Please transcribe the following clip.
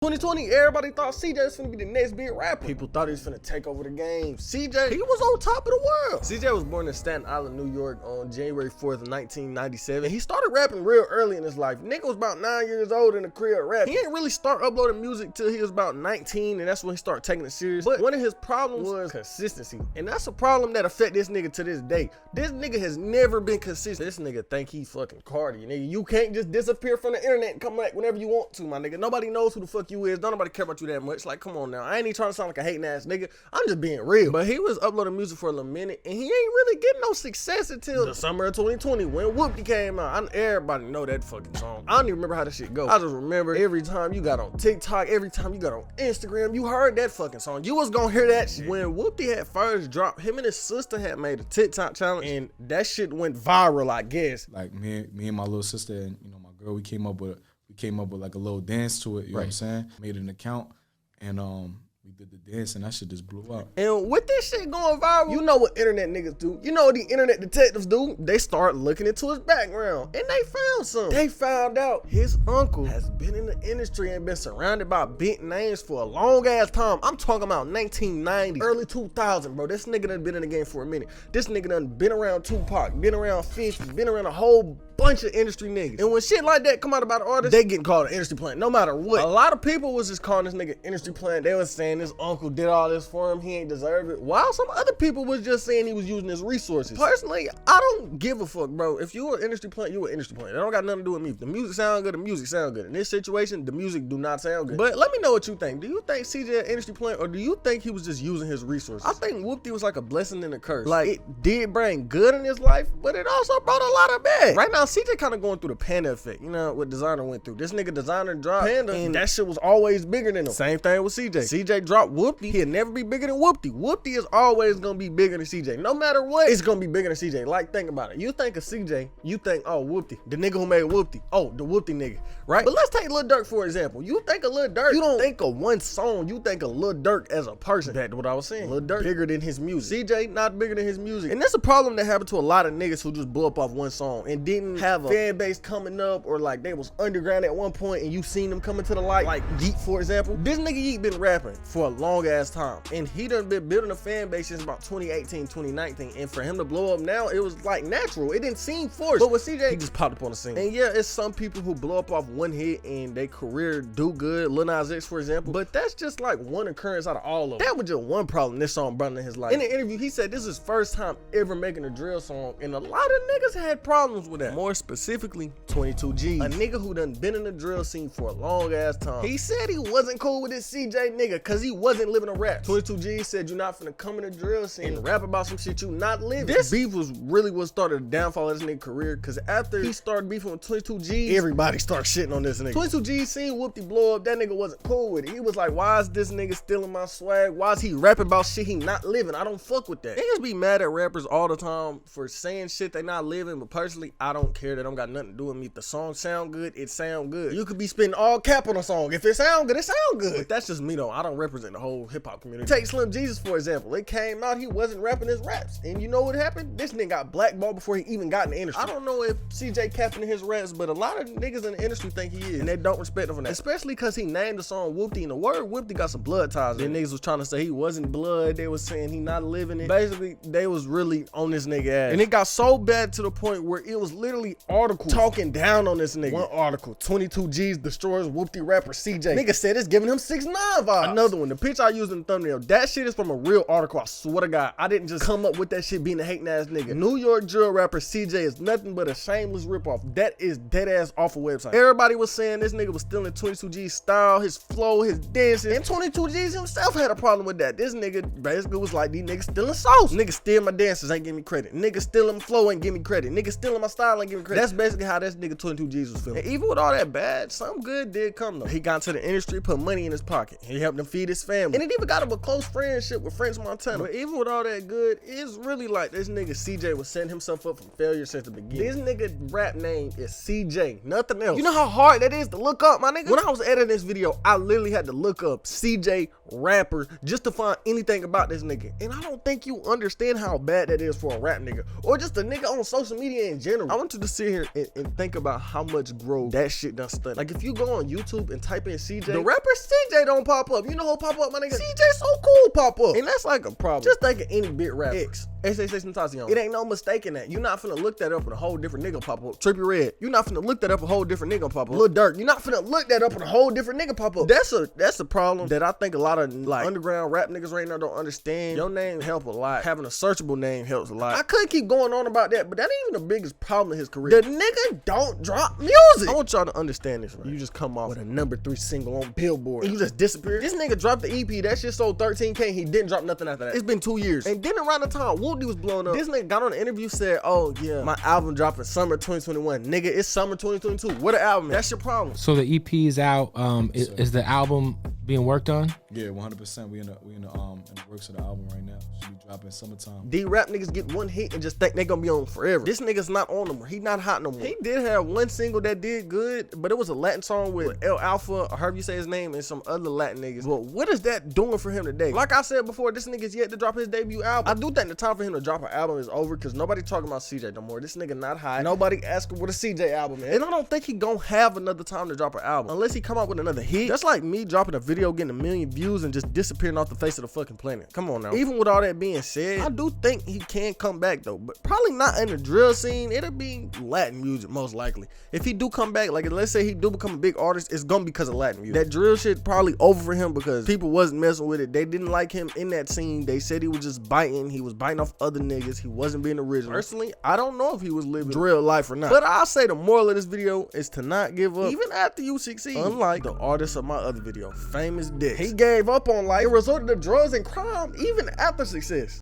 2020, everybody thought CJ was finna be the next big rapper. People thought he was finna take over the game. CJ, he was on top of the world. CJ was born in Staten Island, New York on January 4th, 1997. He started rapping real early in his life. Nigga was about 9 years old in the crib rapping. He didn't really start uploading music till he was about 19, and that's when he started taking it serious. But one of his problems was consistency. And that's a problem that affect this nigga to this day. This nigga has never been consistent. This nigga think he fucking Cardi. Nigga, you can't just disappear from the internet and come back whenever you want to, my nigga. Nobody knows who the fuck you is. Don't nobody care about you that much. Like, come on now. I ain't even trying to sound like a hating ass nigga. I'm just being real. But he was uploading music for a little minute, and he ain't really getting no success until the summer of 2020 when Whoopi came out. Everybody know that fucking song. I don't even remember how that shit go. I just remember every time you got on TikTok, every time you got on Instagram, you heard that fucking song. You was gonna hear that shit. When Whoopi had first dropped, him and his sister had made a TikTok challenge, and that shit went viral, I guess. Like me and my little sister and my girl, we came up with like a little dance to it. You know what I'm saying? Made an account and we did the dance and that shit just blew up. And with this shit going viral, you know what internet niggas do. You know what the internet detectives do. They start looking into his background and they found something. They found out his uncle has been in the industry and been surrounded by big names for a long ass time. I'm talking about 1990, early 2000, bro. This nigga done been in the game for a minute. This nigga done been around Tupac, been around 50, been around a whole bunch of industry niggas. And when shit like that come out about artists, they getting called an industry plant no matter what. A lot of people was just calling this nigga industry plant. They was saying this uncle did all this for him, he ain't deserve it. While some other people was just saying he was using his resources. Personally, I don't give a fuck, bro. If you an industry plant, you an industry plant. It don't got nothing to do with me. If the music sound good, the music sound good. In this situation, the music do not sound good. But let me know what you think. Do you think CJ an industry plant or do you think he was just using his resources? I think Whoopi was like a blessing and a curse. Like, it did bring good in his life, but it also brought a lot of bad. Right now, CJ kind of going through the Panda effect. You know what Designer went through. This nigga Designer dropped Panda and that shit was always bigger than him. Same thing with CJ. CJ dropped Whoopi. He'll never be bigger than Whoopi. Whoopi is always gonna be bigger than CJ. No matter what, it's gonna be bigger than CJ. Like, think about it. You think of CJ, you think, oh, Whoopi, the nigga who made Whoopi. Oh, the Whoopi nigga, right? But let's take Lil Durk for example. You think of Lil Durk, you don't think of one song. You think of Lil Durk as a person. That's what I was saying. Lil Durk bigger than his music. CJ not bigger than his music. And that's a problem that happened to a lot of niggas who just blew up off one song and didn't have a fan base coming up, or like they was underground at one point and you seen them coming to the light. Like Yeet, for example. This nigga Yeet been rapping for a long ass time and he done been building a fan base since about 2018, 2019. And for him to blow up now, it was like natural. It didn't seem forced. But with CJ, he just popped up on the scene. And yeah, it's some people who blow up off one hit and their career do good. Lil Nas X, for example. But that's just like one occurrence out of all of them. That was just one problem this song brought in his life. In the interview, he said this is his first time ever making a drill song. And a lot of niggas had problems with that. More specifically, 22G. A nigga who done been in the drill scene for a long ass time. He said he wasn't cool with this CJ nigga cause he wasn't living a rap. 22G said you're not finna come in the drill scene and rap about some shit you not living. This beef was really what started the downfall of this nigga career cause after he started beefing with 22G, everybody started shitting on this nigga. 22G seen Whoopi blow up, that nigga wasn't cool with it. He was like, why is this nigga stealing my swag? Why is he rapping about shit he not living? I don't fuck with that. Niggas be mad at rappers all the time for saying shit they not living, but personally, I don't care. That don't got nothing to do with me. If the song sound good, it sound good. You could be spitting all cap on a song. If it sound good, it sound good. But that's just me though. I don't represent the whole hip hop community. Take Slim Jesus for example. It came out he wasn't rapping his raps, and you know what happened? This nigga got blackballed before he even got in the industry. I don't know if CJ capping his raps, but a lot of niggas in the industry think he is, and they don't respect him for that. Especially because he named the song Whoopi, and the word Whoopi got some blood ties. Then niggas was trying to say he wasn't blood. They was saying he not living it. Basically, they was really on this nigga ass, and it got so bad to the point where it was literally articles talking down on this nigga. One article, 22G's destroys Whoopi rapper CJ. Nigga said it's giving him 6ix9ine vibes. Another one, the picture I used in the thumbnail, that shit is from a real article. I swear to God, I didn't just come up with that shit being a hating ass nigga. New York drill rapper CJ is nothing but a shameless ripoff. That is dead ass off a website. Everybody was saying this nigga was stealing 22G's style, his flow, his dances, and 22G's himself had a problem with that. This nigga basically was like, these niggas stealing sauce. Nigga steal my dances, ain't give me credit. Nigga stealing my flow, ain't give me credit. Nigga stealing my style, ain't give me credit. That's basically how this nigga 22G's was feeling. And even with all that bad, some good did come though. He got into the industry, put money in his pocket. He helped him feed his family. And it even got him a close friendship with French Montana. But even with all that good, it's really like this nigga CJ was setting himself up for failure since the beginning. This nigga rap name is CJ, nothing else. You know how hard that is to look up, my nigga? When I was editing this video, I literally had to look up CJ rapper just to find anything about this nigga. And I don't think you understand how bad that is for a rap nigga or just a nigga on social media in general. I went to you to sit here and think about how much growth that shit done studied. Like if you go on YouTube and type in CJ, the rapper CJ don't pop up. You know who pop up, my nigga? CJ So Cool pop up. And that's like a problem. Just think of any big rapper. XXXTentacion. It ain't no mistaking that. You're not finna look that up and a whole different nigga pop up. Trippie Redd. You're not finna look that up and a whole different nigga pop up. Lil Durk. You're not finna look that up and a whole different nigga pop up. That's a problem that I think a lot of like underground rap niggas right now don't understand. Your name help a lot. Having a searchable name helps a lot. I could keep going on about that, but that ain't even the biggest problem in his career. The nigga don't drop music. I want y'all to understand this, right? You just come off with a #3 single on Billboard and you just disappear. This nigga dropped the EP. That shit sold 13K. He didn't drop nothing after that. It's been 2 years. And then around the time Whoopi was blowing up, this nigga got on the interview, said, oh yeah, my album dropping summer 2021. Nigga, it's summer 2022. What an album. That's your problem. So the EP is out. Is the album being worked on? Yeah, 100%. We in the works of the album right now. Should be dropping summertime. These rap niggas get one hit and just think they gonna be on forever. This nigga's not on no more. He not hot no more. He did have one single that did good, but it was a Latin song with El Alfa, or however you say his name, and some other Latin niggas. But what is that doing for him today? Like I said before, this nigga's yet to drop his debut album. I do think the time for him to drop an album is over because nobody talking about CJ no more. This nigga not hot. Nobody asking what a CJ album is. And I don't think he gonna have another time to drop an album unless he come out with another hit. That's like me dropping a video, getting 1 million views, and just disappearing off the face of the fucking planet. Come on now. Even with all that being said, I do think he can come back though, but probably not in the drill scene. It'll be Latin music most likely. If he do come back, like let's say he do become a big artist, it's gonna be because of Latin music. That drill shit probably over for him because people wasn't messing with it. They didn't like him in that scene. They said he was just biting. He was biting off other niggas. He wasn't being original. Personally, I don't know if he was living drill life or not. But I'll say the moral of this video is to not give up even after you succeed. Unlike the artist of my other video, Famous Dick. He gave up on life. It resulted in drugs and crime even after success.